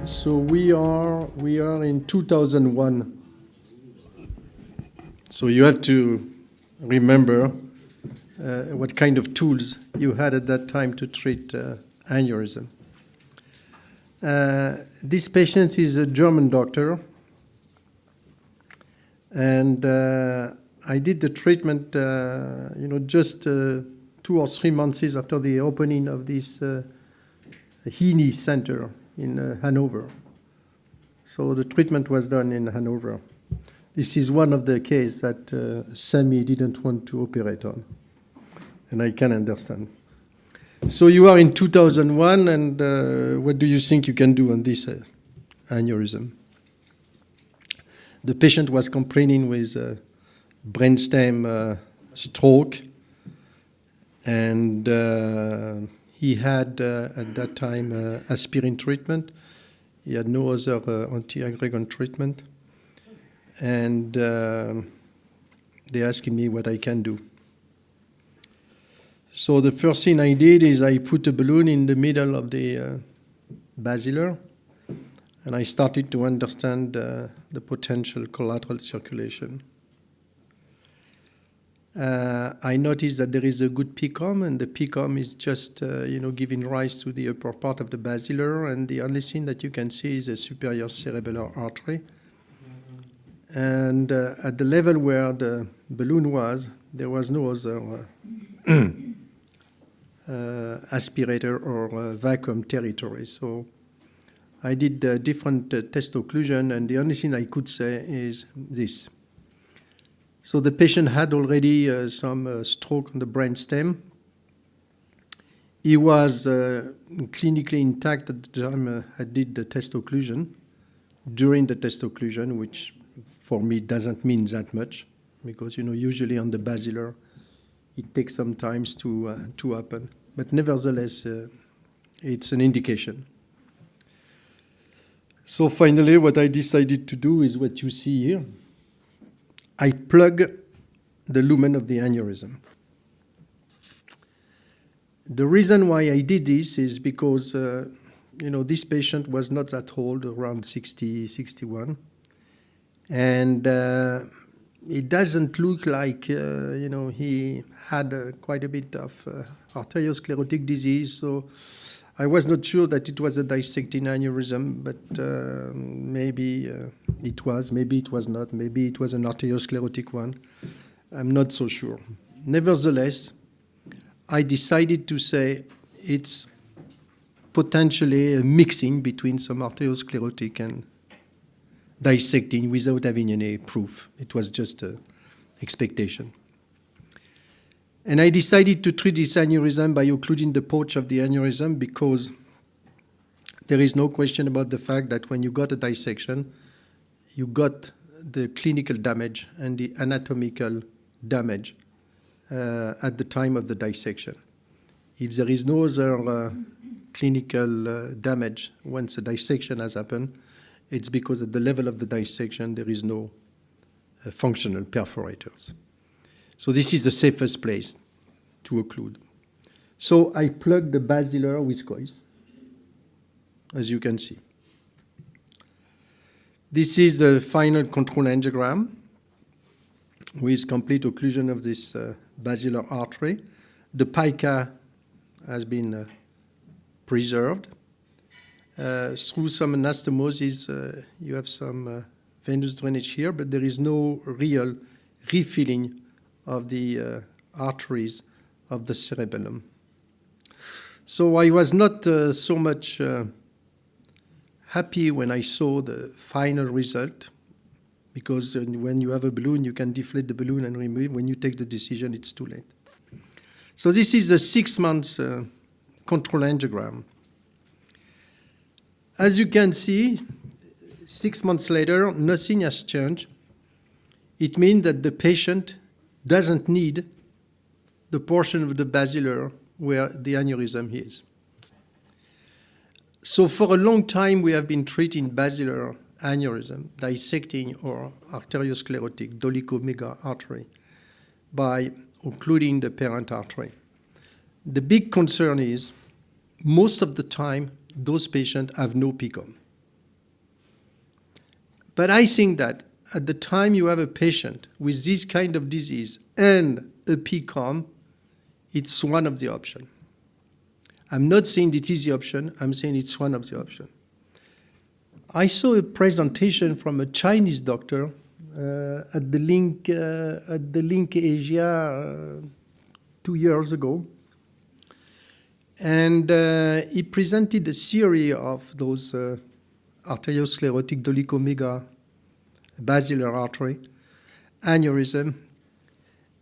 So we are in 2001. So you have to remember what kind of tools you had at that time to treat aneurysm. This patient is a German doctor, and I did the treatment, just 2 or 3 months after the opening of this Heaney Center in Hanover. So the treatment was done in Hanover. This is one of the cases that Sami didn't want to operate on, and I can understand. So you are in 2001, and what do you think you can do on this aneurysm? The patient was complaining with brainstem stroke, and he had at that time aspirin treatment. He had no other antiaggregon treatment, and they asked me what I can do. So the first thing I did is I put a balloon in the middle of the basilar, and I started to understand the potential collateral circulation. I noticed that there is a good PCOM, and the PCOM is just, giving rise to the upper part of the basilar, and the only thing that you can see is a superior cerebellar artery. And at the level where the balloon was, there was no other aspirator or vacuum territory. So I did different test occlusion, and the only thing I could say is this. So the patient had already some stroke on the brainstem. He was clinically intact at the time I did the test occlusion. During the test occlusion, which for me doesn't mean that much, because usually on the basilar it takes some time to happen. But nevertheless, it's an indication. So finally, what I decided to do is what you see here. I plug the lumen of the aneurysm. The reason why I did this is because, this patient was not that old, around 60, 61. And it doesn't look like, he had quite a bit of arteriosclerotic disease. So I was not sure that it was a dissecting aneurysm, but maybe it was, maybe it was not, maybe it was an arteriosclerotic one. I'm not so sure. Nevertheless, I decided to say it's potentially a mixing between some arteriosclerotic and dissecting without having any proof. It was just an expectation. And I decided to treat this aneurysm by occluding the pouch of the aneurysm because there is no question about the fact that when you got a dissection, you got the clinical damage and the anatomical damage at the time of the dissection. If there is no other clinical damage once a dissection has happened, it's because at the level of the dissection there is no functional perforators. So this is the safest place to occlude. So I plug the basilar with coils, as you can see. This is the final control angiogram with complete occlusion of this basilar artery. The pica has been preserved. Through some anastomosis, you have some venous drainage here, but there is no real refilling of the arteries of the cerebellum. So I was not so much happy when I saw the final result, because when you have a balloon, you can deflate the balloon and remove. When you take the decision, it's too late. So this is the 6 months control angiogram. As you can see, 6 months later, nothing has changed. It means that the patient doesn't need the portion of the basilar where the aneurysm is. So for a long time, we have been treating basilar aneurysm, dissecting or arteriosclerotic dolicho-mega artery by occluding the parent artery. The big concern is most of the time, those patients have no PCOM. But I think that at the time you have a patient with this kind of disease and a PCOM, it's one of the options. I'm not saying it is the option, I'm saying it's one of the options. I saw a presentation from a Chinese doctor at the Link Asia 2 years ago. And he presented a series of those arteriosclerotic dolichomega, basilar artery, aneurysm.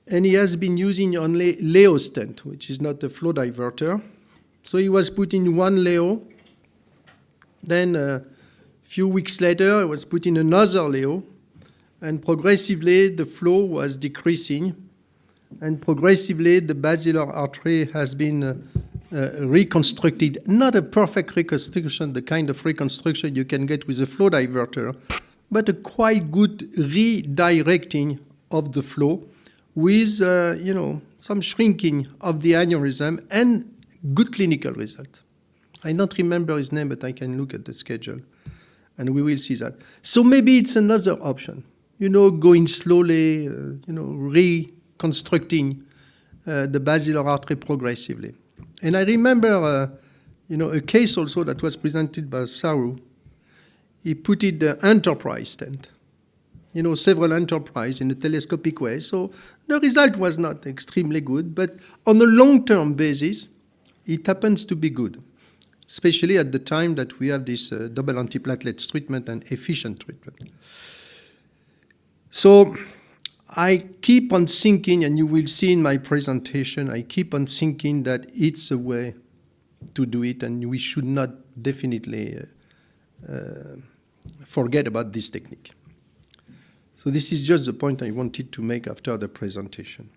And he has been using only LEO stent, which is not a flow diverter. So he was putting one LEO. Then a few weeks later, he was putting another LEO. And progressively, the flow was decreasing. And progressively, the basilar artery has been reconstructed. Not a perfect reconstruction, the kind of reconstruction you can get with a flow diverter, but a quite good redirecting of the flow with, some shrinking of the aneurysm and good clinical result. I don't remember his name, but I can look at the schedule, and we will see that. So maybe it's another option, going slowly, reconstructing the basilar artery progressively. And I remember, a case also that was presented by Saru. He put it the enterprise stent, several enterprise in a telescopic way. So the result was not extremely good, but on a long-term basis, it happens to be good, especially at the time that we have this double antiplatelets treatment and efficient treatment. So I keep on thinking, and you will see in my presentation, I keep on thinking that it's a way to do it, and we should not definitely forget about this technique. So this is just the point I wanted to make after the presentation.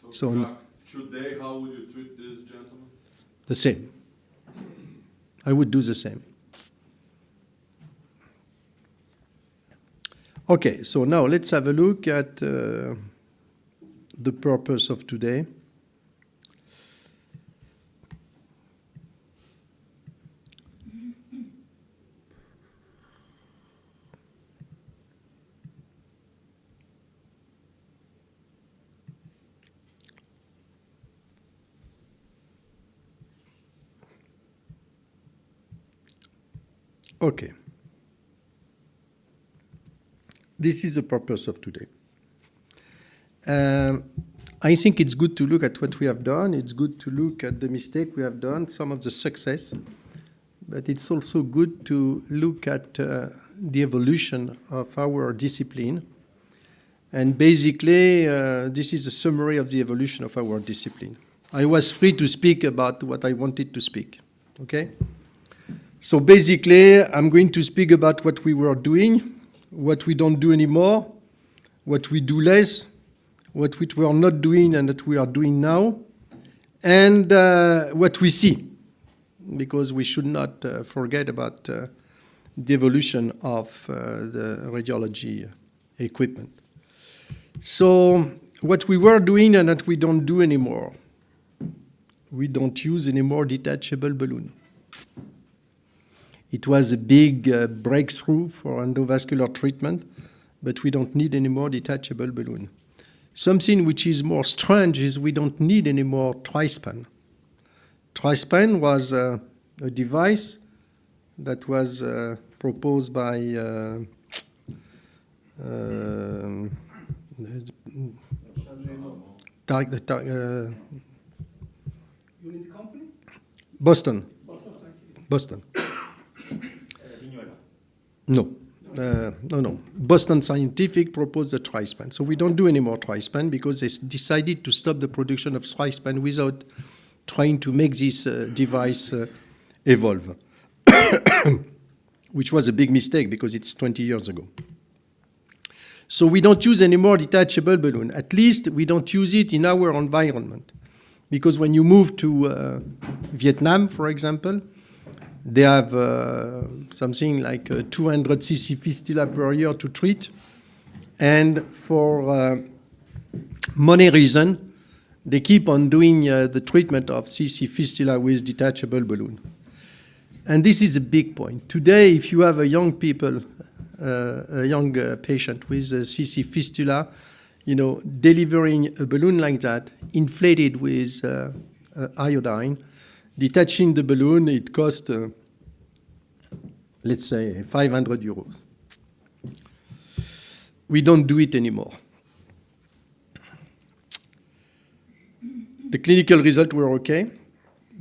So Jacques, today, how would you treat this gentleman? The same. I would do the same. Okay, so now let's have a look at the purpose of today. Okay. This is the purpose of today. I think it's good to look at what we have done. It's good to look at the mistake we have done, some of the success. But it's also good to look at the evolution of our discipline. And basically, this is a summary of the evolution of our discipline. I was free to speak about what I wanted to speak, okay? So basically, I'm going to speak about what we were doing, what we don't do anymore, what we do less, what we were not doing and that we are doing now, and what we see, because we should not forget about the evolution of the radiology equipment. So what we were doing and that we don't do anymore. We don't use anymore detachable balloon. It was a big breakthrough for endovascular treatment, but we don't need any more detachable balloon. Something which is more strange is we don't need any more Trispan. Trispan was a device that was proposed by Boston. Boston. No. Boston Scientific proposed the Trispan. So we don't do any more Trispan because they decided to stop the production of Trispan without trying to make this device evolve, which was a big mistake because it's 20 years ago. So we don't use any more detachable balloon. At least we don't use it in our environment. Because when you move to Vietnam, for example, they have something like 200 cc fistula per year to treat. And for money reason, they keep on doing the treatment of cc fistula with detachable balloon. And this is a big point. Today, if you have a young people a young patient with a CC fistula, delivering a balloon like that, inflated with iodine, detaching the balloon, it cost, let's say, 500 euros. We don't do it anymore. The clinical results were okay.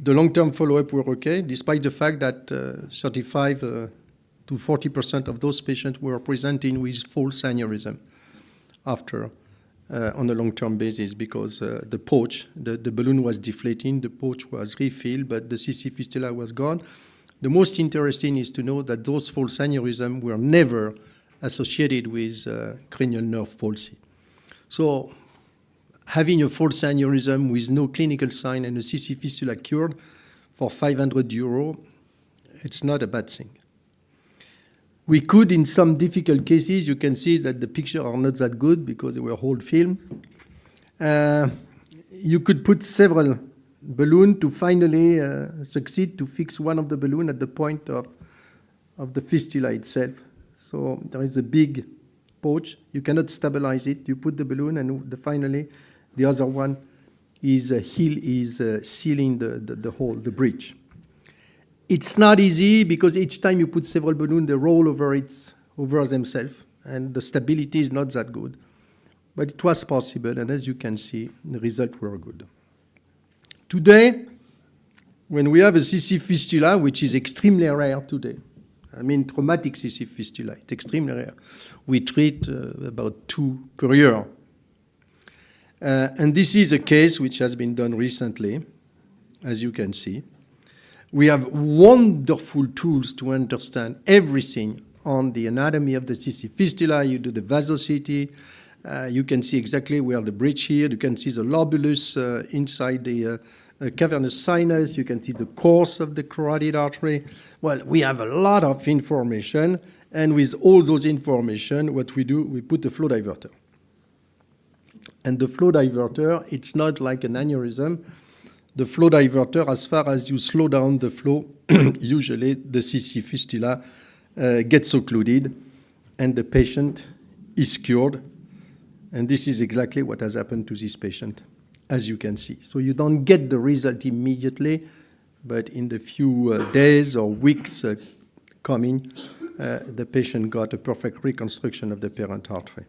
The long-term follow-up were okay, despite the fact that 35 to 40% of those patients were presenting with false aneurysm after on a long-term basis because the pouch, the balloon was deflating, the pouch was refilled, but the CC fistula was gone. The most interesting is to know that those false aneurysms were never associated with cranial nerve palsy. So having a false aneurysm with no clinical sign and a CC fistula cured for 500 euro, it's not a bad thing. We could, in some difficult cases, you can see that the pictures are not that good because they were old films. You could put several balloons to finally succeed to fix one of the balloons at the point of the fistula itself. So there is a big pouch. You cannot stabilize it. You put the balloon and finally the other one is sealing the hole, the breach. It's not easy because each time you put several balloons, they roll over themselves, and the stability is not that good. But it was possible, and as you can see, the results were good. Today, when we have a CC fistula, which is extremely rare today, I mean traumatic CC fistula, it's extremely rare. We treat about 2 per year. And this is a case which has been done recently, as you can see. We have wonderful tools to understand everything on the anatomy of the CC fistula. You do the vasosity. You can see exactly where the breach here. You can see the lobulus inside the cavernous sinus. You can see the course of the carotid artery. Well, we have a lot of information. And with all those information, what we do, we put a flow diverter. And the flow diverter, it's not like an aneurysm. The flow diverter, as far as you slow down the flow, usually the CC fistula gets occluded and the patient is cured. And this is exactly what has happened to this patient, as you can see. So you don't get the result immediately, but in the few days or weeks coming, the patient got a perfect reconstruction of the parent artery.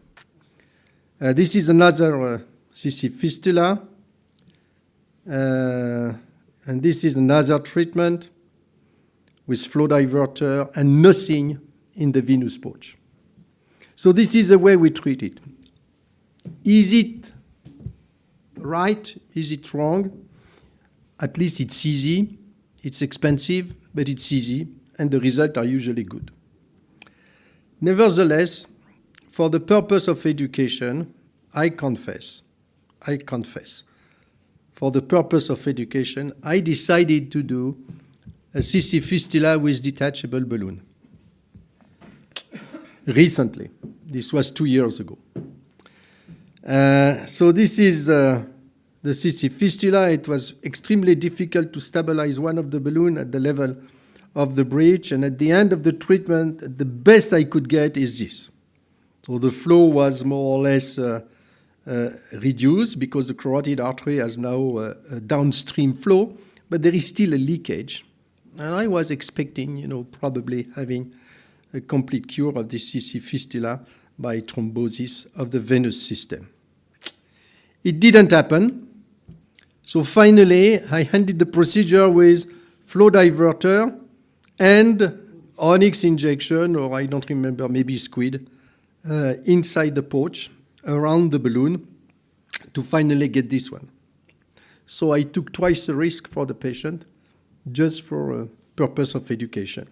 This is another CC fistula. And this is another treatment with flow diverter and nothing in the venous pouch. So this is the way we treat it. Is it right? Is it wrong? At least it's easy. It's expensive, but it's easy, and the results are usually good. Nevertheless, for the purpose of education, I confess, for the purpose of education, I decided to do a CC fistula with detachable balloon. Recently. This was 2 years ago. So this is the CC fistula. It was extremely difficult to stabilize one of the balloons at the level of the breech. And at the end of the treatment, the best I could get is this. So the flow was more or less reduced because the carotid artery has now a downstream flow, but there is still a leakage. And I was expecting, probably having a complete cure of this CC fistula by thrombosis of the venous system. It didn't happen. So finally, I ended the procedure with flow diverter and onyx injection, or I don't remember, maybe squid, inside the pouch, around the balloon, to finally get this one. So I took twice the risk for the patient, just for a purpose of education.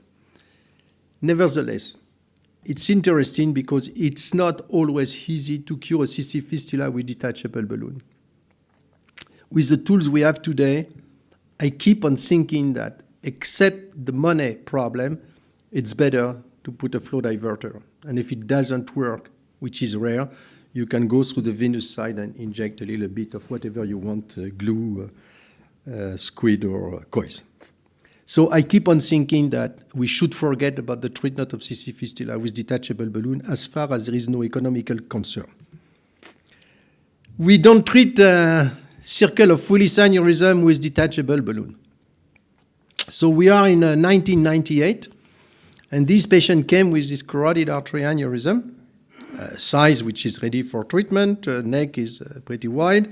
Nevertheless, it's interesting because it's not always easy to cure a CC fistula with detachable balloon. With the tools we have today, I keep on thinking that except the money problem, it's better to put a flow diverter. And if it doesn't work, which is rare, you can go through the venous side and inject a little bit of whatever you want, glue, squid, or coils. So I keep on thinking that we should forget about the treatment of CC fistula with detachable balloon as far as there is no economical concern. We don't treat circle of Willis aneurysm with detachable balloon. So we are in 1998, and this patient came with this carotid artery aneurysm, size which is ready for treatment, neck is pretty wide.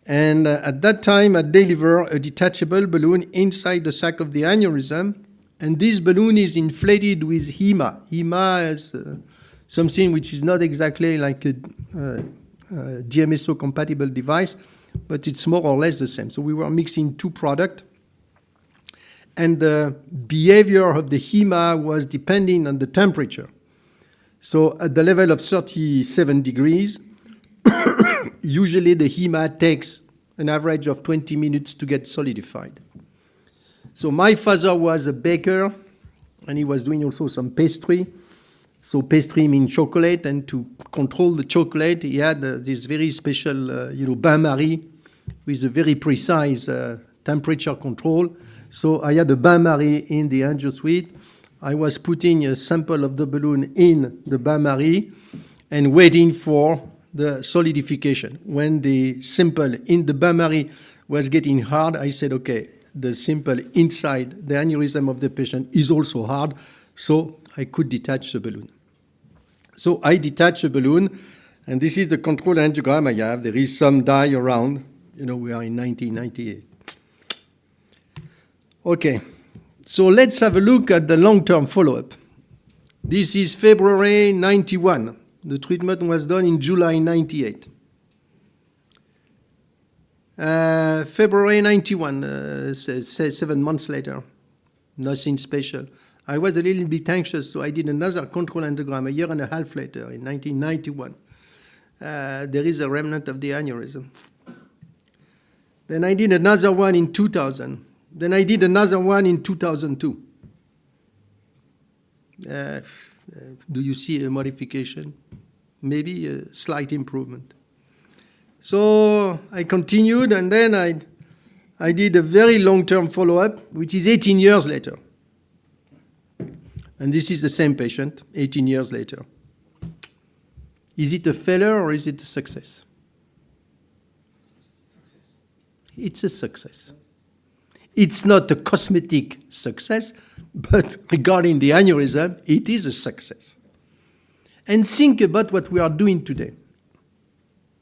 And at that time, I deliver a detachable balloon inside the sac of the aneurysm, and this balloon is inflated with HEMA. HEMA is something which is not exactly like a DMSO-compatible device, but it's more or less the same. So we were mixing two products, and the behavior of the HEMA was depending on the temperature. So at the level of 37 degrees, usually the HEMA takes an average of 20 minutes to get solidified. So my father was a baker, and he was doing also some pastry. So pastry means chocolate, and to control the chocolate, he had this very special, bain-marie with a very precise temperature control. So I had a bain-marie in the angio suite. I was putting a sample of the balloon in the bain-marie and waiting for the solidification. When the sample in the bain-marie was getting hard, I said, okay, the sample inside the aneurysm of the patient is also hard, so I could detach the balloon. So I detach the balloon, and this is the control angiogram I have. There is some dye around. We are in 1998. Okay, so let's have a look at the long-term follow-up. This is February 91. The treatment was done in July 98. February 91, 7 months later, nothing special. I was a little bit anxious, so I did another control angiogram a year and a half later, in 1991. There is a remnant of the aneurysm. Then I did another one in 2000. Then I did another one in 2002. Do you see a modification? Maybe a slight improvement. So I continued, and then I did a very long-term follow-up, which is 18 years later. And this is the same patient, 18 years later. Is it a failure or is it a success? It's a success. It's not a cosmetic success, but regarding the aneurysm, it is a success. And think about what we are doing today.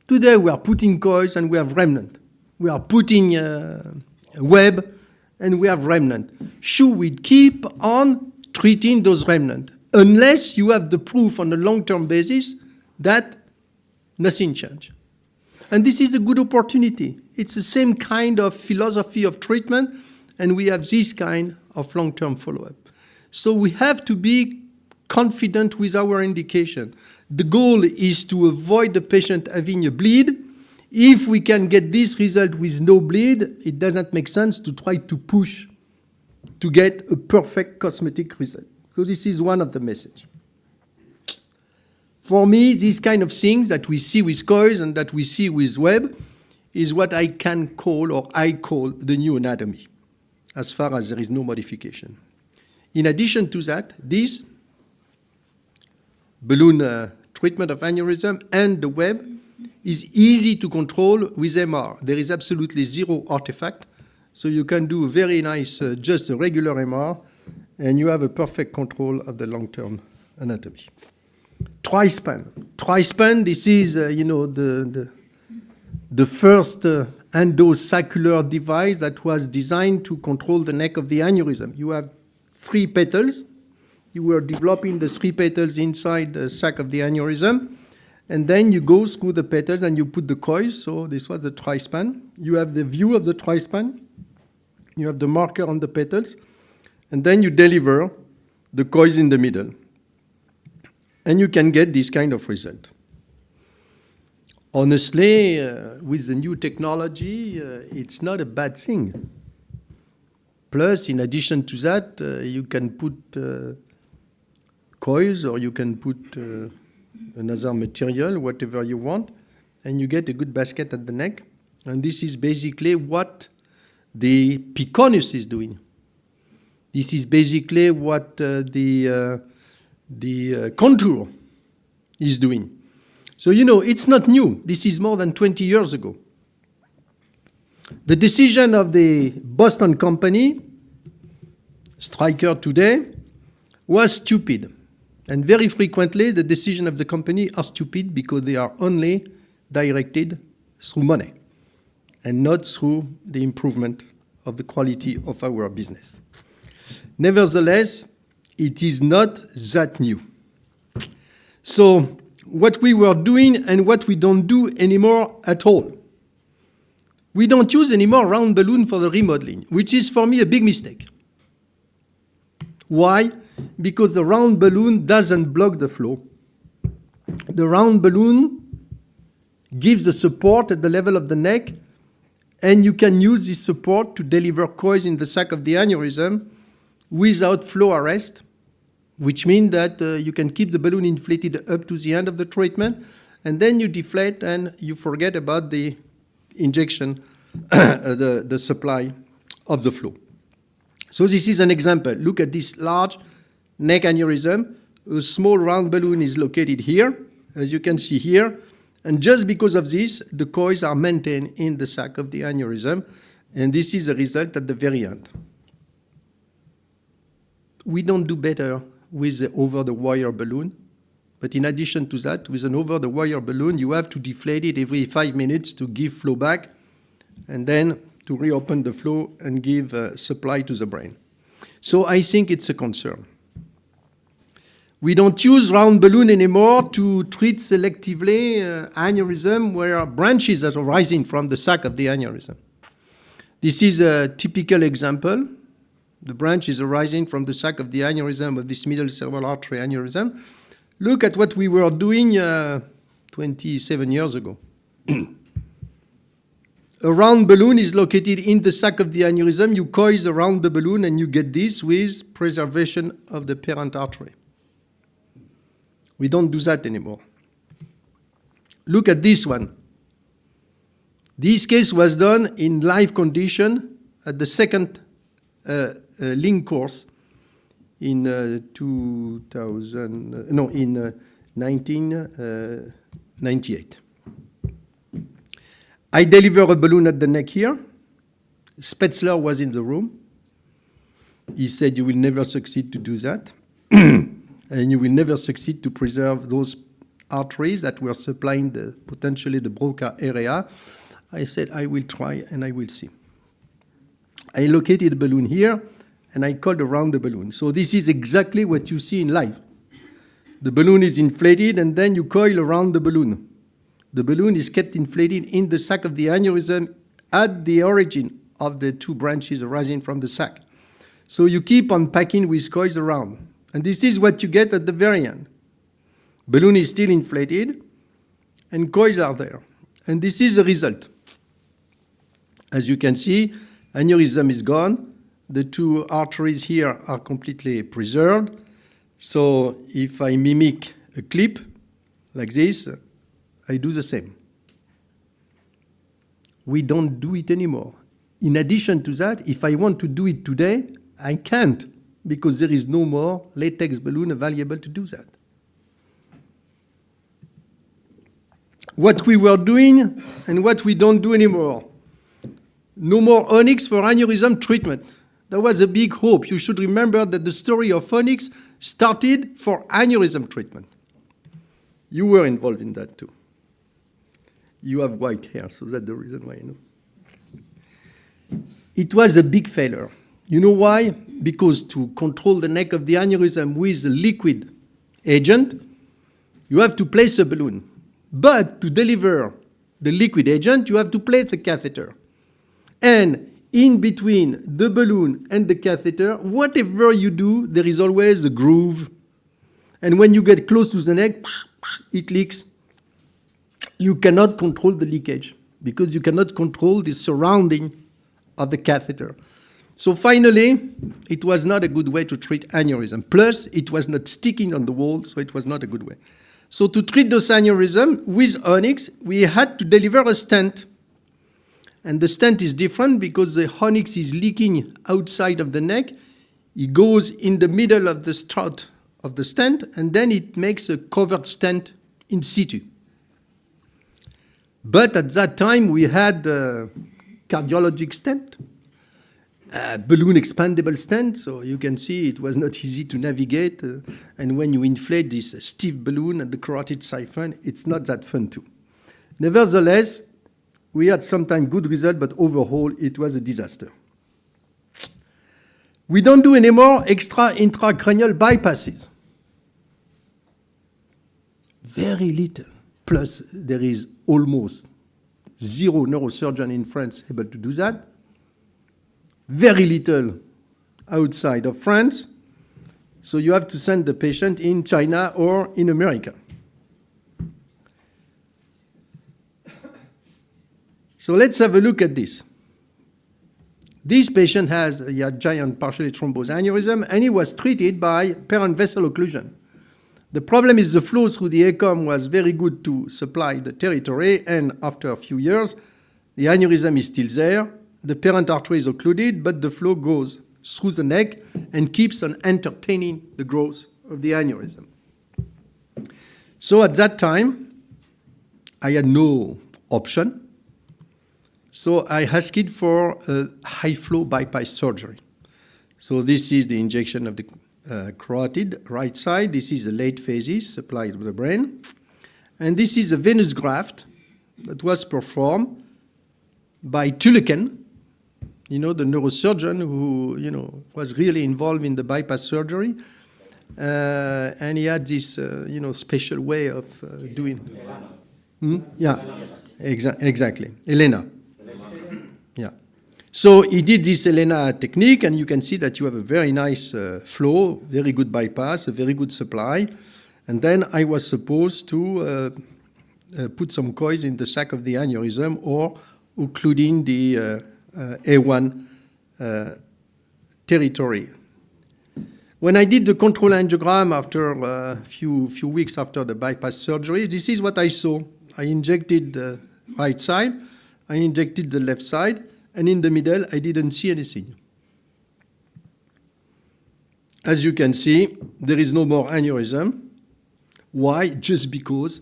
Today we are putting coils and we have remnant. We are putting a web and we have remnant. Should we keep on treating those remnants unless you have the proof on a long-term basis that nothing changed? And this is a good opportunity. It's the same kind of philosophy of treatment, and we have this kind of long-term follow-up. So we have to be confident with our indication. The goal is to avoid the patient having a bleed. If we can get this result with no bleed, it doesn't make sense to try to push to get a perfect cosmetic result. So this is one of the messages. For me, these kind of things that we see with coils and that we see with web is what I can call, or I call, the new anatomy, as far as there is no modification. In addition to that, this balloon treatment of aneurysm and the web is easy to control with MR. There is absolutely zero artifact, so you can do a very nice, just a regular MR, and you have a perfect control of the long-term anatomy. Trispan. Trispan, this is, the first endosaccular device that was designed to control the neck of the aneurysm. You have 3 petals. You were developing the 3 petals inside the sac of the aneurysm, and then you go through the petals and you put the coils. So this was the trispan. You have the view of the trispan. You have the marker on the petals, and then you deliver the coils in the middle. And you can get this kind of result. Honestly, with the new technology, it's not a bad thing. Plus, in addition to that, you can put coils, or you can put another material, whatever you want, and you get a good basket at the neck. And this is basically what the Piconus is doing. This is basically what the contour is doing. So, it's not new. This is more than 20 years ago. The decision of the Boston company, Stryker today, was stupid. And very frequently, the decision of the company are stupid because they are only directed through money and not through the improvement of the quality of our business. Nevertheless, it is not that new. So what we were doing and what we don't do anymore at all. We don't use anymore round balloon for the remodeling, which is for me a big mistake. Why? Because the round balloon doesn't block the flow. The round balloon gives the support at the level of the neck, and you can use this support to deliver coils in the sac of the aneurysm without flow arrest, which means that you can keep the balloon inflated up to the end of the treatment, and then you deflate and you forget about the injection, the supply of the flow. So this is an example. Look at this large neck aneurysm. A small round balloon is located here, as you can see here. And just because of this, the coils are maintained in the sac of the aneurysm. And this is the result at the very end. We don't do better with the over-the-wire balloon. But in addition to that, with an over-the-wire balloon, you have to deflate it every 5 minutes to give flow back, and then to reopen the flow and give supply to the brain. So I think it's a concern. We don't use round balloon anymore to treat selectively aneurysm where branches are rising from the sac of the aneurysm. This is a typical example. The branch is arising from the sac of the aneurysm of this middle cerebral artery aneurysm. Look at what we were doing 27 years ago. A round balloon is located in the sac of the aneurysm. You coil around the balloon and you get this with preservation of the parent artery. We don't do that anymore. Look at this one. This case was done in live condition at the second link course in 1998. I deliver a balloon at the neck here. Spetzler was in the room. He said, you will never succeed to do that. And you will never succeed to preserve those arteries that were supplying potentially the Broca area. I said, I will try and I will see. I located a balloon here and I coiled around the balloon. So this is exactly what you see in live. The balloon is inflated and then you coil around the balloon. The balloon is kept inflated in the sac of the aneurysm at the origin of the two branches arising from the sac. So you keep on packing with coils around. And this is what you get at the very end. Balloon is still inflated and coils are there. And this is the result. As you can see, aneurysm is gone. The two arteries here are completely preserved. So if I mimic a clip like this, I do the same. We don't do it anymore. In addition to that, if I want to do it today, I can't, because there is no more latex balloon available to do that. What we were doing and what we don't do anymore. No more Onyx for aneurysm treatment. That was a big hope. You should remember that the story of Onyx started for aneurysm treatment. You were involved in that too. You have white hair, so that's the reason why, It was a big failure. You know why? Because to control the neck of the aneurysm with a liquid agent, you have to place a balloon. But to deliver the liquid agent, you have to place a catheter. And in between the balloon and the catheter, whatever you do, there is always a groove. And when you get close to the neck, it leaks. You cannot control the leakage because you cannot control the surrounding of the catheter. So finally, it was not a good way to treat aneurysm. Plus, it was not sticking on the wall, so it was not a good way. So to treat those aneurysm with Onyx, we had to deliver a stent. And the stent is different because the Onyx is leaking outside of the neck. It goes in the middle of the strut of the stent, and then it makes a covered stent in situ. But at that time, we had cardiologic stent, balloon expandable stent, so you can see it was not easy to navigate. And when you inflate this stiff balloon at the carotid siphon, it's not that fun too. Nevertheless, we had sometimes good result, but overall, it was a disaster. We don't do anymore extra intracranial bypasses. Very little. Plus, there is almost zero neurosurgeon in France able to do that. Very little outside of France. So you have to send the patient in China or in America. So let's have a look at this. This patient has a giant partially thrombosed aneurysm, and he was treated by parent vessel occlusion. The problem is the flow through the ACOM was very good to supply the territory, and after a few years, the aneurysm is still there. The parent artery is occluded, but the flow goes through the neck and keeps on entertaining the growth of the aneurysm. So at that time, I had no option. So I asked for a high-flow bypass surgery. So this is the injection of the carotid, right side. This is the late phases supplied to the brain. And this is a venous graft that was performed by Tulleken, the neurosurgeon who, was really involved in the bypass surgery. And he had this, special way of doing. Yeah, exactly. Elena. Yeah. So he did this Elena technique, and you can see that you have a very nice flow, very good bypass, a very good supply. And then I was supposed to put some coils in the sac of the aneurysm or occluding the A1 territory. When I did the control angiogram after a few weeks after the bypass surgery, this is what I saw. I injected the right side, I injected the left side, and in the middle, I didn't see anything. As you can see, there is no more aneurysm. Why? Just because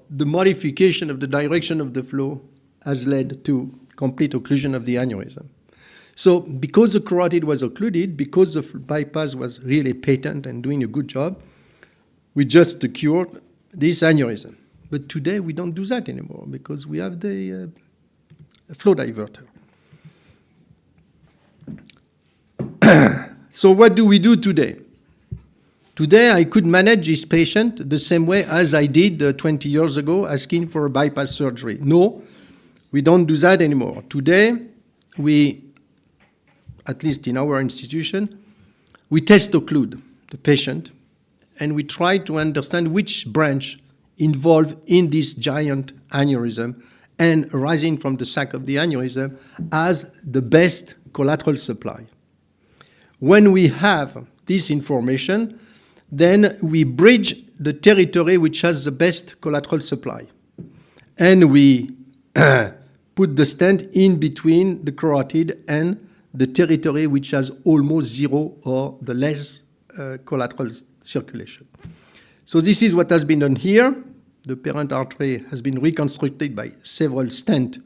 the modification of the direction of the flow has led to complete occlusion of the aneurysm. So because the carotid was occluded, because the bypass was really patent and doing a good job, we just cured this aneurysm. But today, we don't do that anymore because we have the flow diverter. So what do we do today? Today, I could manage this patient the same way as I did 20 years ago, asking for a bypass surgery. No, we don't do that anymore. Today, we, at least in our institution, we test occlude the patient, and we try to understand which branch involved in this giant aneurysm and arising from the sac of the aneurysm as the best collateral supply. When we have this information, then we bridge the territory which has the best collateral supply. And we put the stent in between the carotid and the territory which has almost zero or the less collateral circulation. So this is what has been done here. The parent artery has been reconstructed by several stents,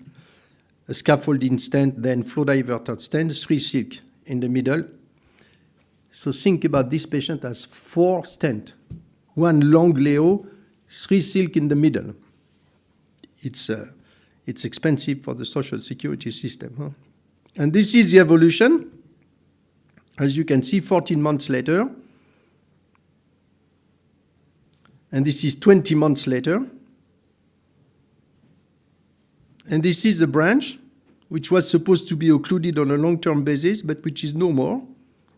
a scaffolding stent, then flow diverter stent, 3 silk in the middle. So think about this patient as 4 stents, 1 long Leo, 3 silk in the middle. It's expensive for the social security system. Huh? And this is the evolution. As you can see, 14 months later. And this is 20 months later. And this is the branch which was supposed to be occluded on a long-term basis, but which is no more,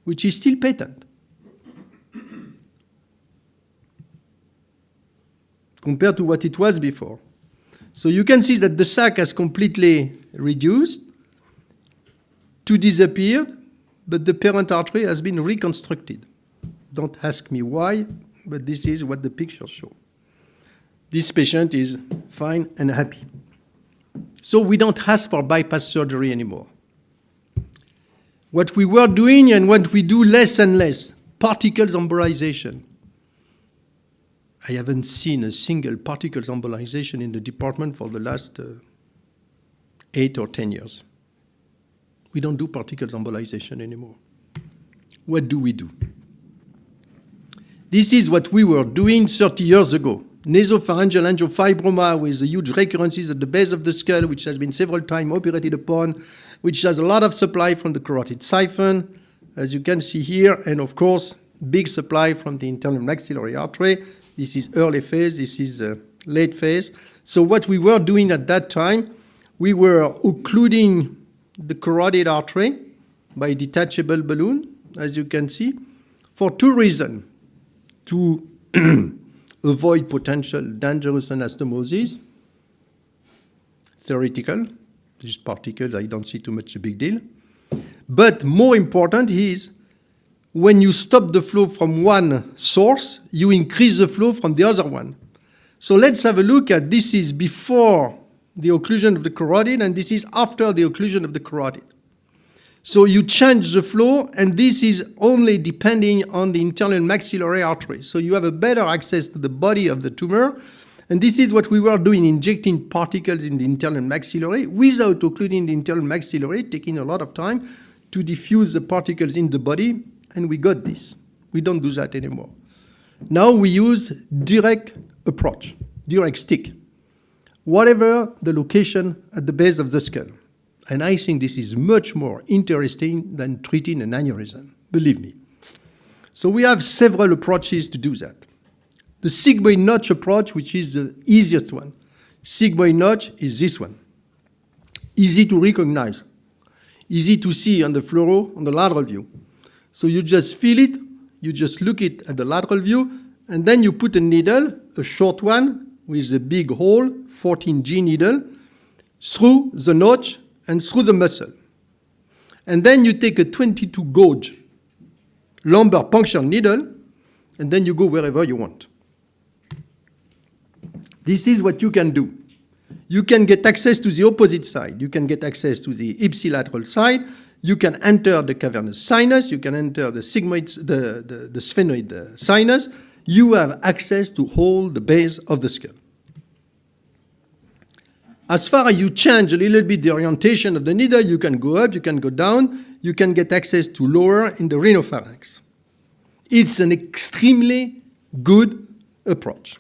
which is still patent. Compared to what it was before. So you can see that the sac has completely reduced, 2 disappeared, but the parent artery has been reconstructed. Don't ask me why, but this is what the pictures show. This patient is fine and happy. So we don't ask for bypass surgery anymore. what we were doing and what we do less and less, particles embolization. I haven't seen a single particles embolization in the department for the last 8 or 10 years. We don't do particles embolization anymore. What do we do? This is what we were doing 30 years ago. Nasopharyngeal angiofibroma with the huge recurrences at the base of the skull, which has been several times operated upon, which has a lot of supply from the carotid siphon, as you can see here, and of course, big supply from the internal maxillary artery. This is early phase, this is late phase. So what we were doing at that time, we were occluding the carotid artery by detachable balloon, as you can see, for 2 reasons. To avoid potential dangerous anastomosis, theoretical, these particles, I don't see too much a big deal. But more important is, when you stop the flow from one source, you increase the flow from the other one. So let's have a look at this is before the occlusion of the carotid, and this is after the occlusion of the carotid. So you change the flow, and this is only depending on the internal maxillary artery. So you have a better access to the body of the tumor, and this is what we were doing, injecting particles in the internal maxillary without occluding the internal maxillary, taking a lot of time to diffuse the particles in the body, and we got this. We don't do that anymore. Now we use direct approach, direct stick, whatever the location at the base of the skull. And I think this is much more interesting than treating an aneurysm, believe me. So we have several approaches to do that. The sigmoid notch approach, which is the easiest one. Sigmoid notch is this one. Easy to recognize, easy to see on the fluoro, on the lateral view. So you just feel it, you just look it at the lateral view, and then you put a needle, a short one, with a big hole, 14G needle, through the notch and through the muscle. And then you take a 22 gauge lumbar puncture needle, and then you go wherever you want. This is what you can do. You can get access to the opposite side. You can get access to the ipsilateral side. You can enter the cavernous sinus. You can enter the sigmoid, the sphenoid sinus. You have access to all the base of the skull. As far as you change a little bit the orientation of the needle, you can go up, you can go down, you can get access to lower in the rhinopharynx. It's an extremely good approach.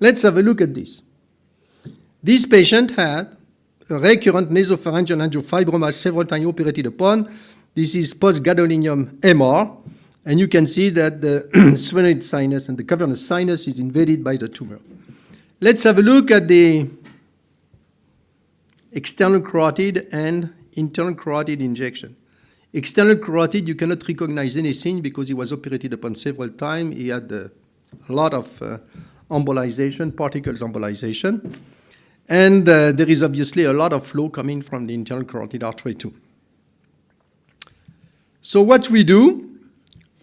Let's have a look at this. This patient had a recurrent nasopharyngeal angiofibroma several times operated upon. This is post-gadolinium MR, and you can see that the sphenoid sinus and the cavernous sinus is invaded by the tumor. Let's have a look at the external carotid and internal carotid injection. External carotid, you cannot recognize anything because he was operated upon several times. He had a lot of embolization, particles embolization. And there is obviously a lot of flow coming from the internal carotid artery too. So what we do,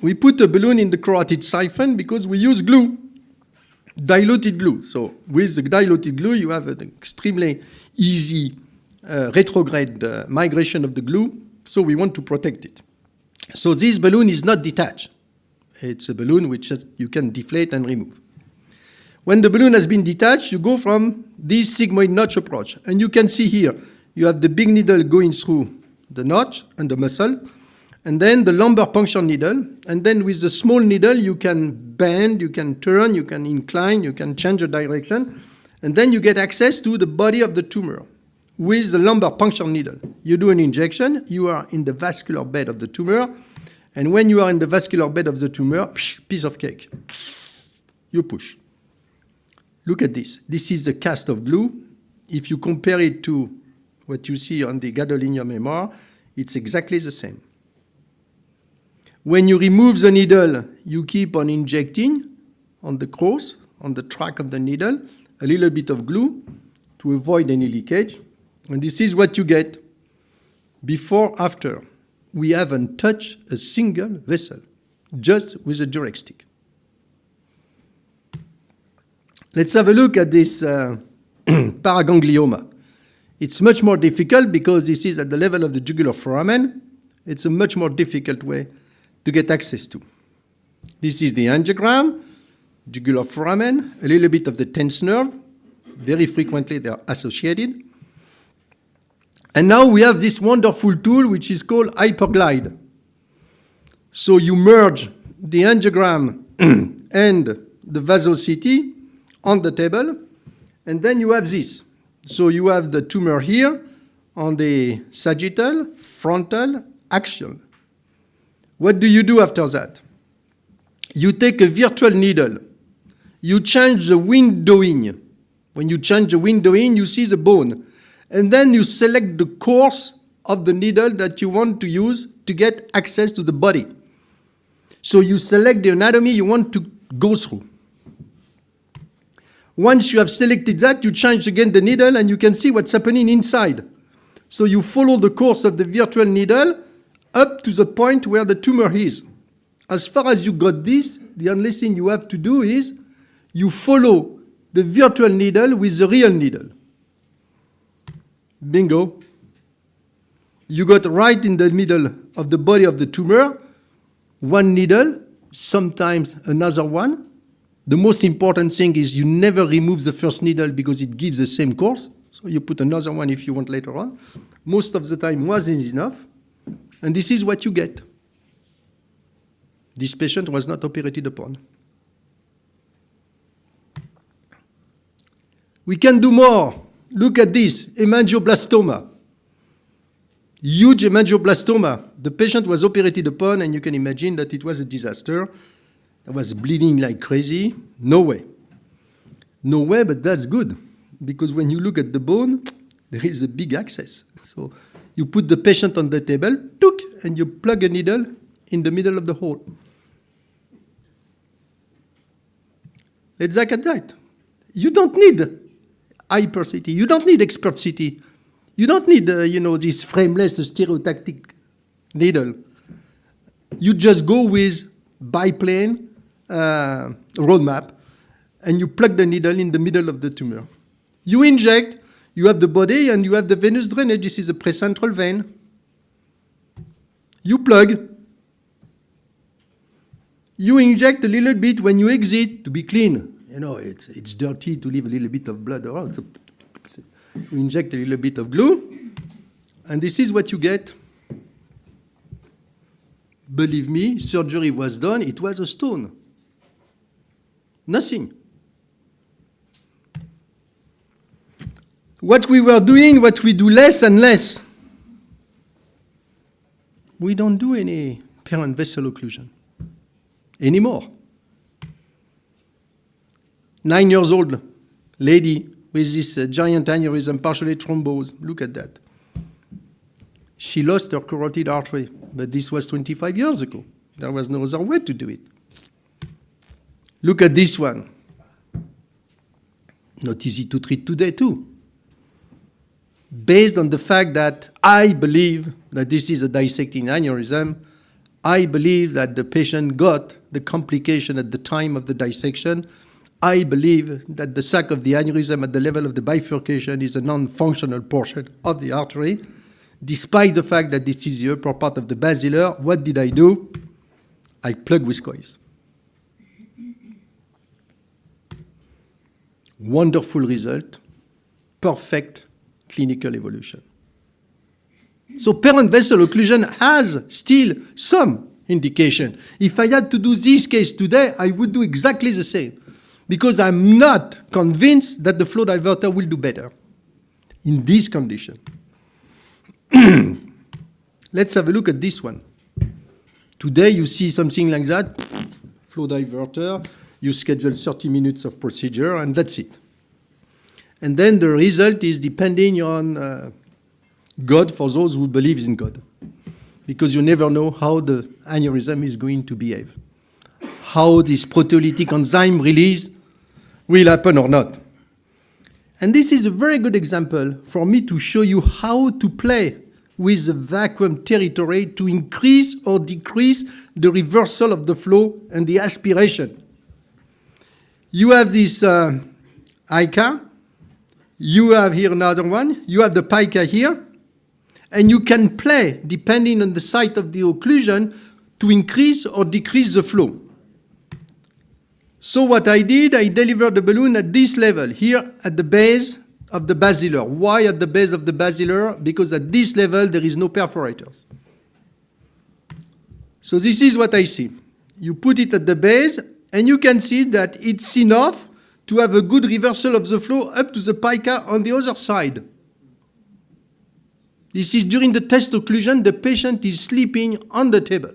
we put a balloon in the carotid siphon because we use glue, diluted glue. So with the diluted glue, you have an extremely easy retrograde migration of the glue, so we want to protect it. So this balloon is not detached. It's a balloon which you can deflate and remove. When the balloon has been detached, you go from this sigmoid notch approach. And you can see here, you have the big needle going through the notch and the muscle, and then the lumbar puncture needle, and then with the small needle, you can bend, you can turn, you can incline, you can change the direction, and then you get access to the body of the tumor with the lumbar puncture needle. You do an injection, you are in the vascular bed of the tumor, and when you are in the vascular bed of the tumor, piece of cake. You push. Look at this. This is the cast of glue. If you compare it to what you see on the gadolinium MR, it's exactly the same. When you remove the needle, you keep on injecting on the cross, on the track of the needle, a little bit of glue to avoid any leakage. And this is what you get before, after. We haven't touched a single vessel, just with a direct stick. Let's have a look at this paraganglioma. It's much more difficult because this is at the level of the jugular foramen. It's a much more difficult way to get access to. This is the angiogram, jugular foramen, a little bit of the tense nerve. Very frequently they are associated. And now we have this wonderful tool which is called Hyperglide. So you merge the angiogram and the VasoCT on the table, and then you have this. So you have the tumor here on the sagittal, frontal, axial. What do you do after that? You take a virtual needle. You change the windowing. When you change the windowing, you see the bone. And then you select the course of the needle that you want to use to get access to the body. So you select the anatomy you want to go through. Once you have selected that, you change again the needle and you can see what's happening inside. So you follow the course of the virtual needle up to the point where the tumor is. As far as you got this, the only thing you have to do is you follow the virtual needle with the real needle. Bingo. You got right in the middle of the body of the tumor, one needle, sometimes another one. The most important thing is you never remove the first needle because it gives the same course. So you put another one if you want later on. Most of the time wasn't enough. And this is what you get. This patient was not operated upon. We can do more. Look at this, hemangioblastoma. Huge hemangioblastoma. The patient was operated upon, and you can imagine that it was a disaster. It was bleeding like crazy. No way. No way, but that's good. Because when you look at the bone, there is a big access. So you put the patient on the table, and you plug a needle in the middle of the hole. Let's look at that. You don't need hyper CT. You don't need expert CT. You don't need, this frameless stereotactic needle. You just go with biplane roadmap, and you plug the needle in the middle of the tumor. You inject, you have the body, and you have the venous drainage. This is a precentral vein. You plug. You inject a little bit when you exit to be clean. It's dirty to leave a little bit of blood around. So you inject a little bit of glue, and this is what you get. Believe me, surgery was done, it was a stone. Nothing. What we were doing, what we do less and less. We don't do any parent vessel occlusion anymore. 9 years old lady with this giant aneurysm, partially thrombosed. Look at that. She lost her carotid artery, but this was 25 years ago. There was no other way to do it. Look at this one. Not easy to treat today, too. Based on the fact that I believe that this is a dissecting aneurysm, I believe that the patient got the complication at the time of the dissection. I believe that the sac of the aneurysm at the level of the bifurcation is a non-functional portion of the artery. Despite the fact that this is the upper part of the basilar, what did I do? I plug with coils. Wonderful result, perfect clinical evolution. So parent vessel occlusion has still some indication. If I had to do this case today, I would do exactly the same, because I'm not convinced that the flow diverter will do better in this condition. Let's have a look at this one. Today you see something like that, flow diverter, you schedule 30 minutes of procedure, and that's it. And then the result is depending on God, for those who believe in God, because you never know how the aneurysm is going to behave, how this proteolytic enzyme release will happen or not. And this is a very good example for me to show you how to play with the vacuum territory to increase or decrease the reversal of the flow and the aspiration. You have this ICA, you have here another one, you have the pica here, and you can play, depending on the site of the occlusion, to increase or decrease the flow. So what I did, I delivered the balloon at this level, here at the base of the basilar. Why at the base of the basilar? Because at this level there is no perforators. So this is what I see. You put it at the base, and you can see that it's enough to have a good reversal of the flow up to the pica on the other side. This is during the test occlusion, the patient is sleeping on the table.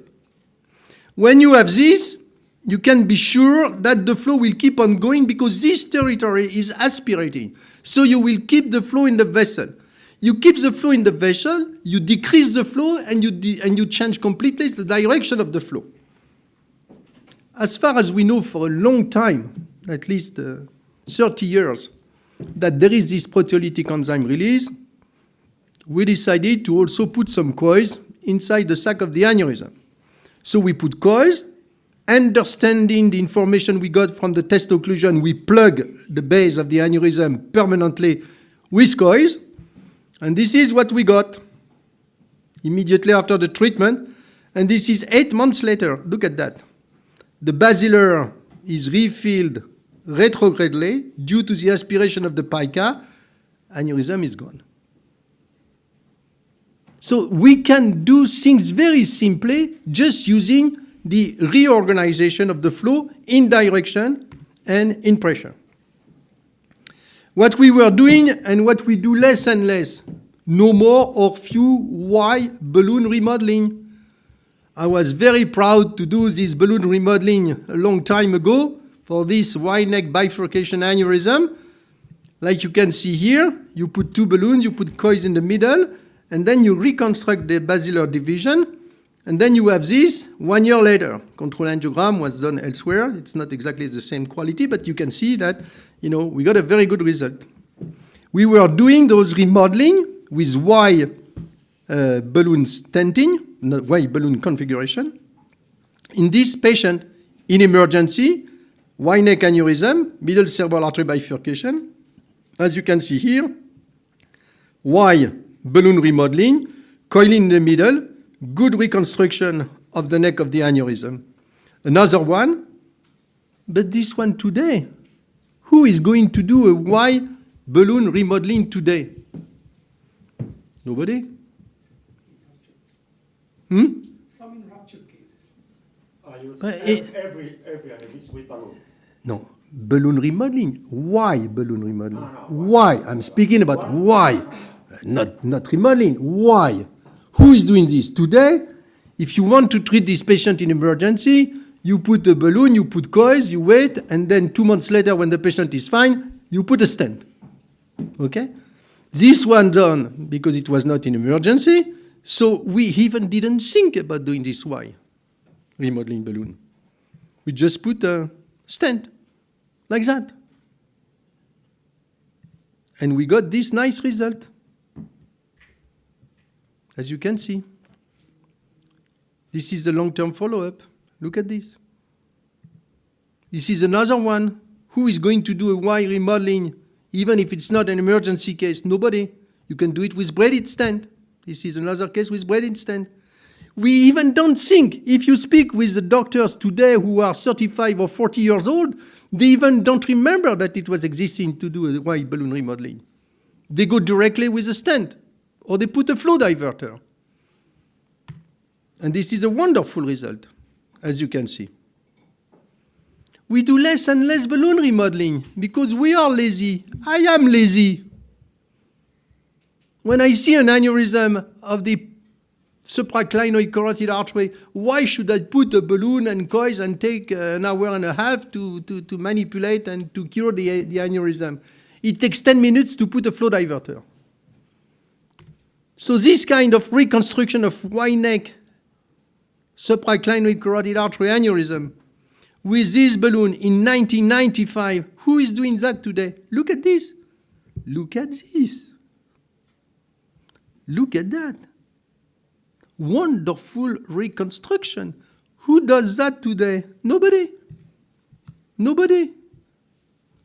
When you have this, you can be sure that the flow will keep on going because this territory is aspirating. So you will keep the flow in the vessel. You keep the flow in the vessel, you decrease the flow, and you change completely the direction of the flow. As far as we know for a long time, at least 30 years, that there is this proteolytic enzyme release, we decided to also put some coils inside the sac of the aneurysm. So we put coils, understanding the information we got from the test occlusion, we plug the base of the aneurysm permanently with coils, and this is what we got immediately after the treatment, and this is 8 months later. Look at that. The basilar is refilled retrogradely due to the aspiration of the pica. Aneurysm is gone. So we can do things very simply just using the reorganization of the flow in direction and in pressure. What we were doing and what we do less and less, no more or few Y balloon remodeling. I was very proud to do this balloon remodeling a long time ago for this Y-neck bifurcation aneurysm. Like you can see here, you put 2 balloons, you put coils in the middle, and then you reconstruct the basilar division, and then you have this 1 year later. Control angiogram was done elsewhere. It's not exactly the same quality, but you can see that, we got a very good result. We were doing those remodeling with Y balloon stenting, not Y balloon configuration. In this patient, in emergency, Y-neck aneurysm, middle cerebral artery bifurcation. As you can see here, Y balloon remodeling, coiling in the middle, good reconstruction of the neck of the aneurysm. Another one, but this one today. Who is going to do a Y balloon remodeling today? Nobody? Some in ruptured cases. Every aneurysm with balloon. No, balloon remodeling. Why balloon remodeling? Why? I'm speaking about why. Not remodeling. Why? Who is doing this? Today, if you want to treat this patient in emergency, you put a balloon, you put coils, you wait, and then 2 months later when the patient is fine, you put a stent. Okay? This one done because it was not in emergency, so we even didn't think about doing this Y remodeling balloon. We just put a stent, like that. And we got this nice result, as you can see. This is the long-term follow-up. Look at this. This is another one. Who is going to do a Y remodeling, even if it's not an emergency case? Nobody. You can do it with braided stent. This is another case with braided stent. We even don't think, if you speak with the doctors today who are 35 or 40 years old, they even don't remember that it was existing to do a Y balloon remodeling. They go directly with a stent, or they put a flow diverter. And this is a wonderful result, as you can see. We do less and less balloon remodeling because we are lazy. I am lazy. When I see an aneurysm of the supraclinoid carotid artery, why should I put a balloon and coils and take an hour and a half to manipulate and to cure the aneurysm? It takes 10 minutes to put a flow diverter. So this kind of reconstruction of Y-neck supraclinoid carotid artery aneurysm with this balloon in 1995, who is doing that today? Look at this. Look at this. Look at that. Wonderful reconstruction. Who does that today? Nobody. Nobody.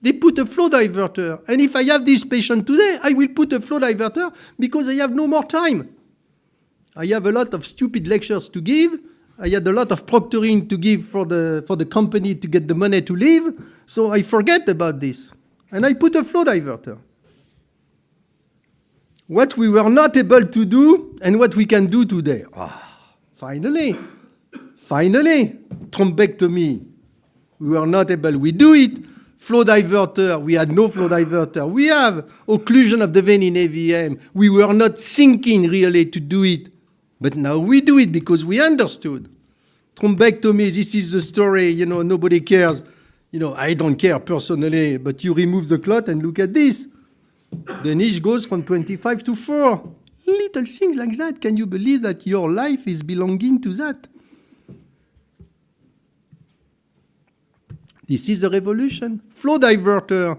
They put a flow diverter. And if I have this patient today, I will put a flow diverter because I have no more time. I have a lot of stupid lectures to give. I had a lot of proctoring to give for the company to get the money to live. So I forget about this. And I put a flow diverter. What we were not able to do and what we can do today. Finally, thrombectomy. We were not able, we do it. Flow diverter, we had no flow diverter. We have occlusion of the vein in AVM. We were not thinking really to do it. But now we do it because we understood. Thrombectomy, this is the story, nobody cares. I don't care personally, but you remove the clot and look at this. The niche goes from 25 to 4. Little things like that. Can you believe that your life is belonging to that? This is a revolution. Flow diverter.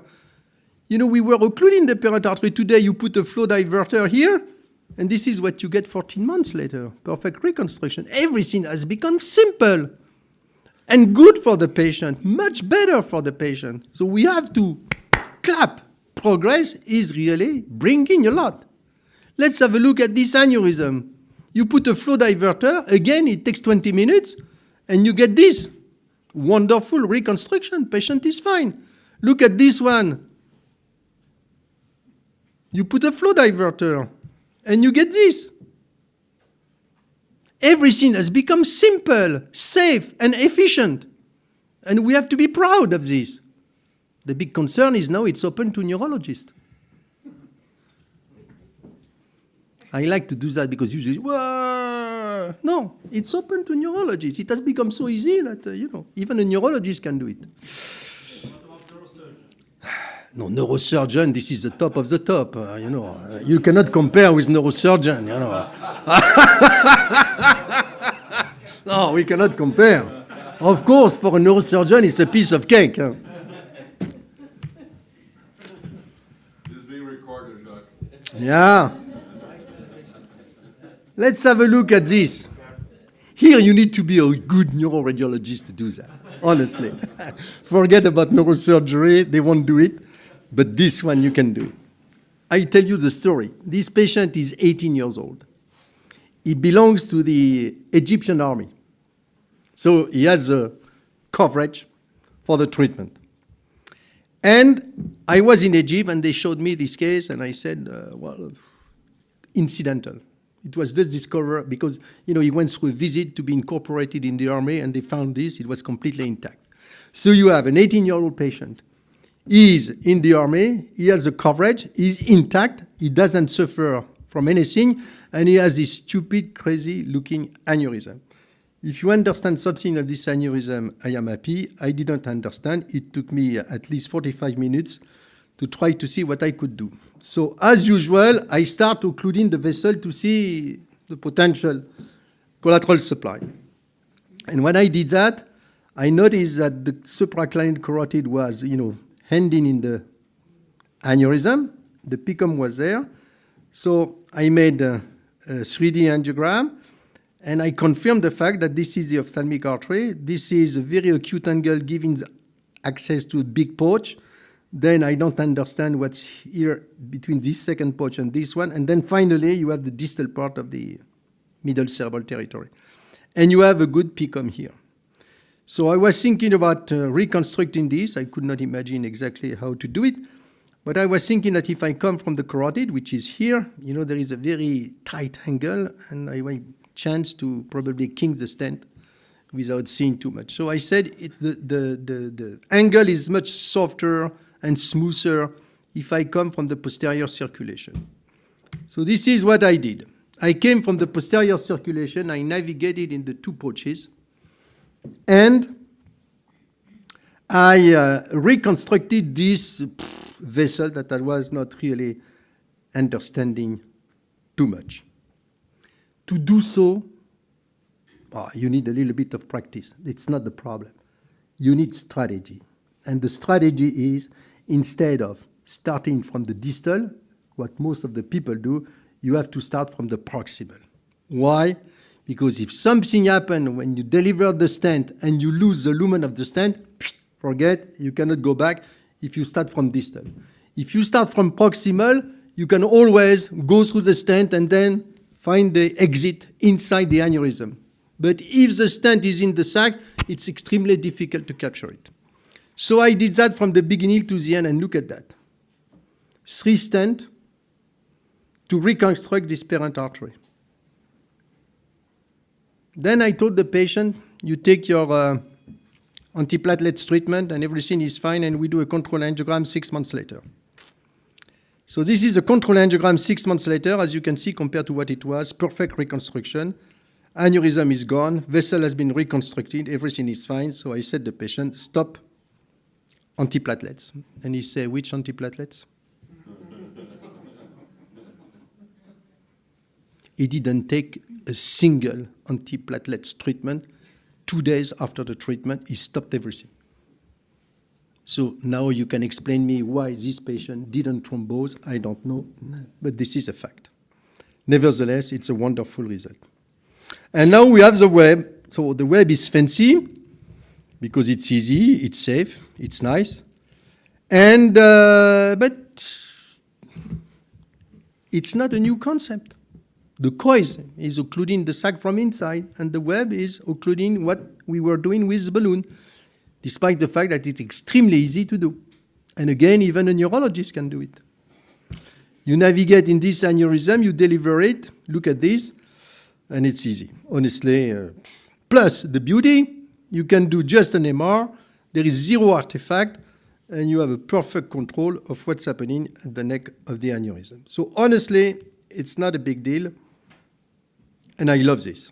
We were occluding the parent artery. Today you put a flow diverter here, and this is what you get 14 months later. Perfect reconstruction. Everything has become simple and good for the patient, much better for the patient. So we have to clap. Progress is really bringing a lot. Let's have a look at this aneurysm. You put a flow diverter, again, it takes 20 minutes, and you get this. Wonderful reconstruction. Patient is fine. Look at this one. You put a flow diverter, and you get this. Everything has become simple, safe, and efficient. And we have to be proud of this. The big concern is now it's open to neurologists. I like to do that because usually, whoa, no, it's open to neurologists. It has become so easy that, even a neurologist can do it. No, neurosurgeon, this is the top of the top. You cannot compare with neurosurgeon, No, we cannot compare. Of course, for a neurosurgeon, it's a piece of cake. This is being recorded, Jacques. Yeah. Let's have a look at this. Here you need to be a good neuroradiologist to do that, honestly. Forget about neurosurgery, they won't do it, but this one you can do it. I tell you the story. This patient is 18 years old. He belongs to the Egyptian army. So he has a coverage for the treatment. And I was in Egypt and they showed me this case and I said, incidental. It was just discovered because, he went through a visit to be incorporated in the army and they found this, it was completely intact. So you have an 18-year-old patient. He's in the army, he has the coverage, he's intact, he doesn't suffer from anything, and he has this stupid, crazy-looking aneurysm. If you understand something of this aneurysm, I am happy. I didn't understand. It took me at least 45 minutes to try to see what I could do. So as usual, I start occluding the vessel to see the potential collateral supply. And when I did that, I noticed that the supraclavian carotid was, ending in the aneurysm. The PICUM was there. So I made a 3D angiogram, and I confirmed the fact that this is the ophthalmic artery. This is a very acute angle giving access to a big pouch. Then I don't understand what's here between this second pouch and this one. And then finally, you have the distal part of the middle cerebral territory. And you have a good PICUM here. So I was thinking about reconstructing this. I could not imagine exactly how to do it. But I was thinking that if I come from the carotid, which is here, there is a very tight angle, and I have a chance to probably kink the stent without seeing too much. So I said the angle is much softer and smoother if I come from the posterior circulation. So this is what I did. I came from the posterior circulation, I navigated in the two pouches, and I reconstructed this vessel that I was not really understanding too much. To do so, you need a little bit of practice. It's not the problem. You need strategy. And the strategy is, instead of starting from the distal, what most of the people do, you have to start from the proximal. Why? Because if something happens when you deliver the stent and you lose the lumen of the stent, forget, you cannot go back if you start from distal. If you start from proximal, you can always go through the stent and then find the exit inside the aneurysm. But if the stent is in the sac, it's extremely difficult to capture it. So I did that from the beginning to the end, and look at that. 3 stents to reconstruct this parent artery. Then I told the patient, you take your antiplatelets treatment and everything is fine, and we do a control angiogram 6 months later. So this is a control angiogram 6 months later, as you can see, compared to what it was, perfect reconstruction. Aneurysm is gone, vessel has been reconstructed, everything is fine. So I said to the patient, stop antiplatelets. And he said, which antiplatelets? He didn't take a single antiplatelets treatment. 2 days after the treatment, he stopped everything. So now you can explain me why this patient didn't thrombose. I don't know, but this is a fact. Nevertheless, it's a wonderful result. And now we have the web. So the web is fancy because it's easy, it's safe, it's nice. And, but it's not a new concept. The coils is occluding the sac from inside, and the web is occluding what we were doing with the balloon, despite the fact that it's extremely easy to do. And again, even a neurologist can do it. You navigate in this aneurysm, you deliver it, look at this, and it's easy, honestly. Plus, the beauty, you can do just an MR, there is 0 artifact, and you have a perfect control of what's happening at the neck of the aneurysm. So honestly, it's not a big deal, and I love this.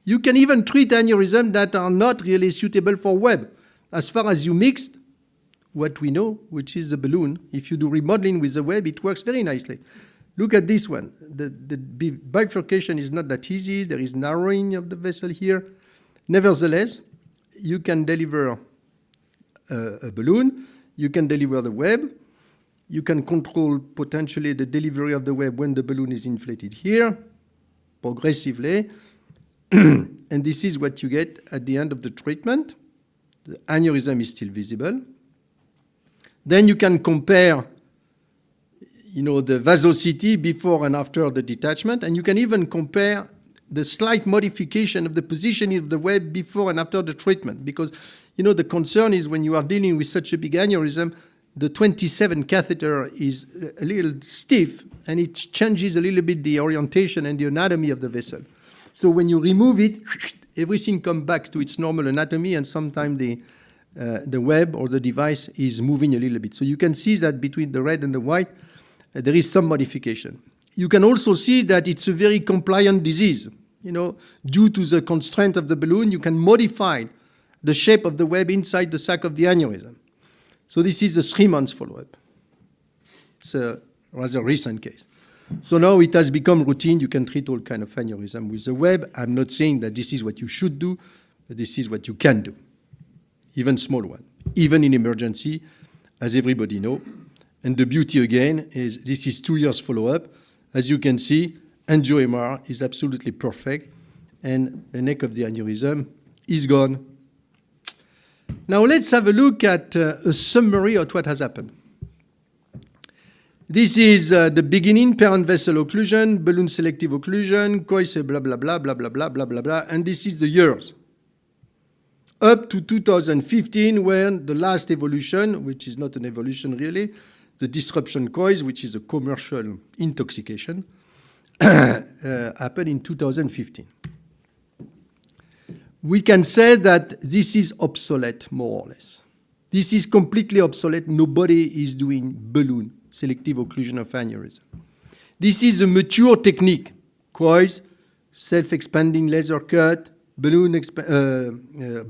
You can even treat aneurysms that are not really suitable for web. As far as you mixed what we know, which is the balloon, if you do remodeling with the web, it works very nicely. Look at this one. The bifurcation is not that easy. There is narrowing of the vessel here. Nevertheless, you can deliver a balloon. You can deliver the web. You can control potentially the delivery of the web when the balloon is inflated here, progressively. And this is what you get at the end of the treatment. The aneurysm is still visible. Then you can compare, the vasosity before and after the detachment, and you can even compare the slight modification of the positioning of the web before and after the treatment, because, the concern is when you are dealing with such a big aneurysm, the 27 catheter is a little stiff, and it changes a little bit the orientation and the anatomy of the vessel. So when you remove it, everything comes back to its normal anatomy, and sometimes the web or the device is moving a little bit. So you can see that between the red and the white, there is some modification. You can also see that it's a very compliant disease. Due to the constraint of the balloon, you can modify the shape of the web inside the sac of the aneurysm. So this is a 3 months follow-up. It's a rather recent case. So now it has become routine. You can treat all kind of aneurysm with the web. I'm not saying that this is what you should do, but this is what you can do, even small one, even in emergency, as everybody know. And the beauty again is this is 2 years follow-up. As you can see, angio-MR is absolutely perfect, and the neck of the aneurysm is gone. Now let's have a look at a summary of what has happened. This is the beginning, parent vessel occlusion, balloon selective occlusion, coils, blah, blah, blah, blah, blah, blah, blah, blah, blah, and this is the years. Up to 2015, when the last evolution, which is not an evolution really, the disruption coils, which is a commercial intoxication, happened in 2015. We can say that this is obsolete, more or less. This is completely obsolete. Nobody is doing balloon selective occlusion of aneurysm. This is a mature technique. Coils, self-expanding laser cut, balloon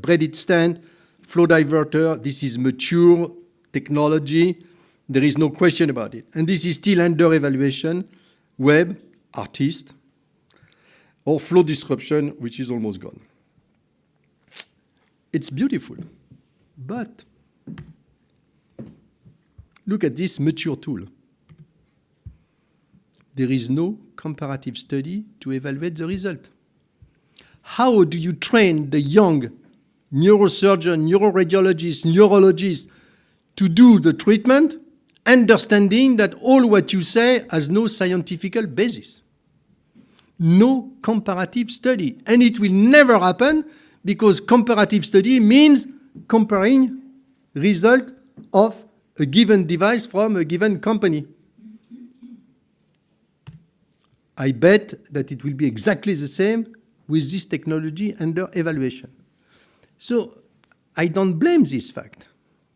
braided stent, flow diverter. This is mature technology. There is no question about it. And this is still under evaluation. Web, artist, or flow disruption, which is almost gone. It's beautiful, but look at this mature tool. There is no comparative study to evaluate the result. How do you train the young neurosurgeon, neuroradiologist, neurologist to do the treatment, understanding that all what you say has no scientific basis? no comparative study. And it will never happen because comparative study means comparing result of a given device from a given company. I bet that it will be exactly the same with this technology under evaluation. So I don't blame this fact,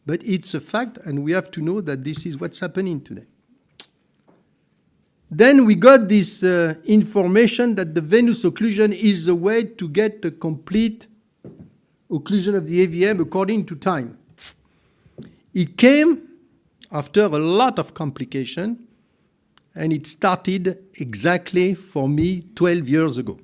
but it's a fact, and we have to know that this is what's happening today. Then we got this information that the venous occlusion is the way to get a complete occlusion of the AVM according to time. It came after a lot of complication, and it started exactly for me 12 years ago.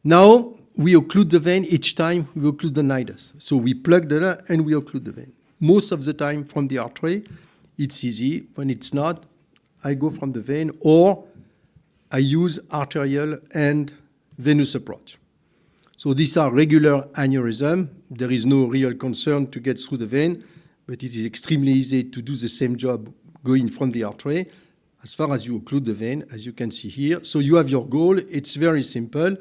Now we occlude the vein each time we occlude the nidus. So we plug the nut and we occlude the vein. Most of the time from the artery, it's easy. When it's not, I go from the vein or I use arterial and venous approach. So these are regular aneurysm. There is no real concern to get through the vein, but it is extremely easy to do the same job going from the artery as far as you occlude the vein, as you can see here. So you have your goal. It's very simple.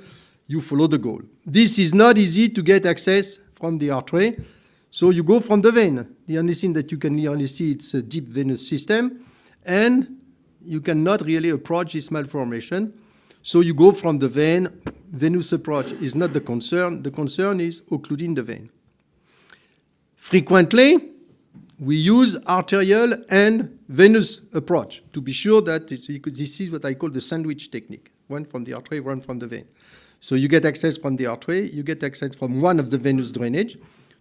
You follow the goal. This is not easy to get access from the artery, so you go from the vein. The only thing that you can really see, it's a deep venous system, and you cannot really approach this malformation. So you go from the vein. Venous approach is not the concern. The concern is occluding the vein. Frequently, we use arterial and venous approach to be sure that this is what I call the sandwich technique. One from the artery, one from the vein. So you get access from the artery, you get access from one of the venous drainage.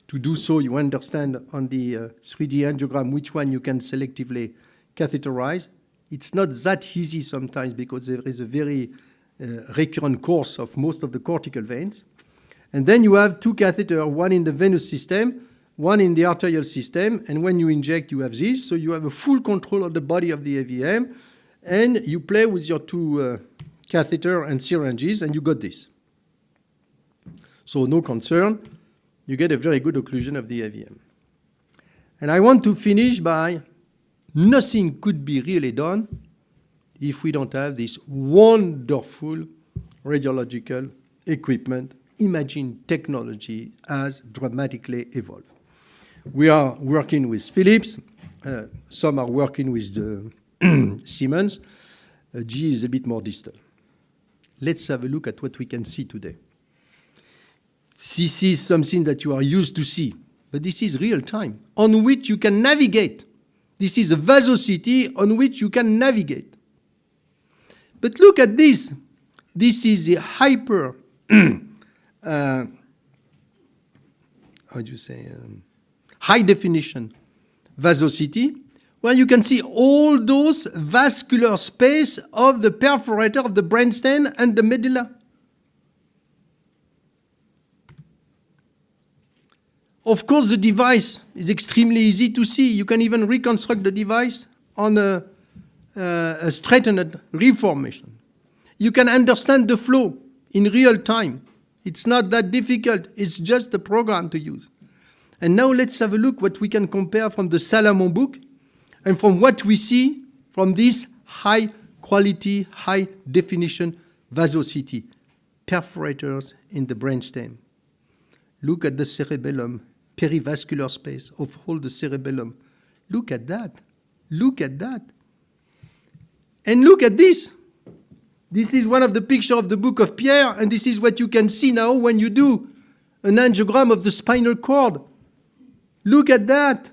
To do so, you understand on the 3D angiogram which one you can selectively catheterize. It's not that easy sometimes because there is a very recurrent course of most of the cortical veins. And then you have two catheters, one in the venous system, one in the arterial system, and when you inject, you have this. So you have a full control of the body of the AVM, and you play with your two catheter and syringes, and you got this. So no concern. You get a very good occlusion of the AVM. And I want to finish by nothing could be really done if we don't have this wonderful radiological equipment. Imaging technology has dramatically evolved. We are working with Philips. Some are working with Siemens. GE is a bit more distant. Let's have a look at what we can see today. This is something that you are used to see, but this is real time on which you can navigate. This is a VASO-CT on which you can navigate. But look at this. This is the hyper, high definition VASO-CT, where you can see all those vascular space of the perforator of the brainstem and the medulla. Of course, the device is extremely easy to see. You can even reconstruct the device on a straightened reformation. You can understand the flow in real time. It's not that difficult. It's just a program to use. And now let's have a look what we can compare from the Salomon book and from what we see from this high quality, high definition VASO-CT, perforators in the brainstem. Look at the cerebellum, perivascular space of all the cerebellum. Look at that. Look at that. And look at this. This is one of the pictures of the book of Pierre, and this is what you can see now when you do an angiogram of the spinal cord. Look at that.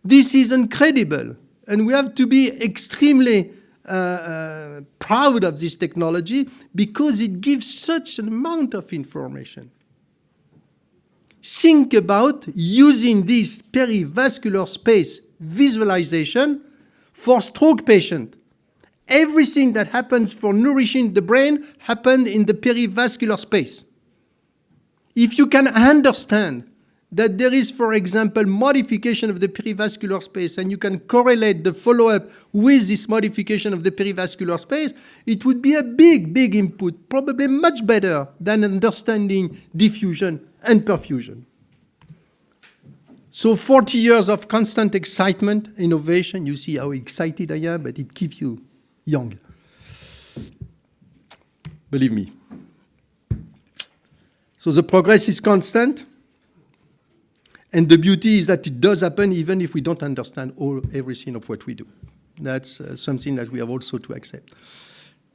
This is incredible, and we have to be extremely proud of this technology because it gives such an amount of information. Think about using this perivascular space visualization for stroke patient. Everything that happens for nourishing the brain happened in the perivascular space. If you can understand that there is, for example, modification of the perivascular space, and you can correlate the follow-up with this modification of the perivascular space, it would be a big, big input, probably much better than understanding diffusion and perfusion. So 40 years of constant excitement, innovation, you see how excited I am, but it keeps you young. Believe me. So the progress is constant, and the beauty is that it does happen even if we don't understand everything of what we do. That's something that we have also to accept.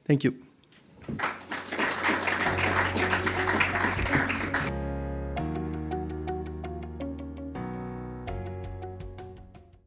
Thank you.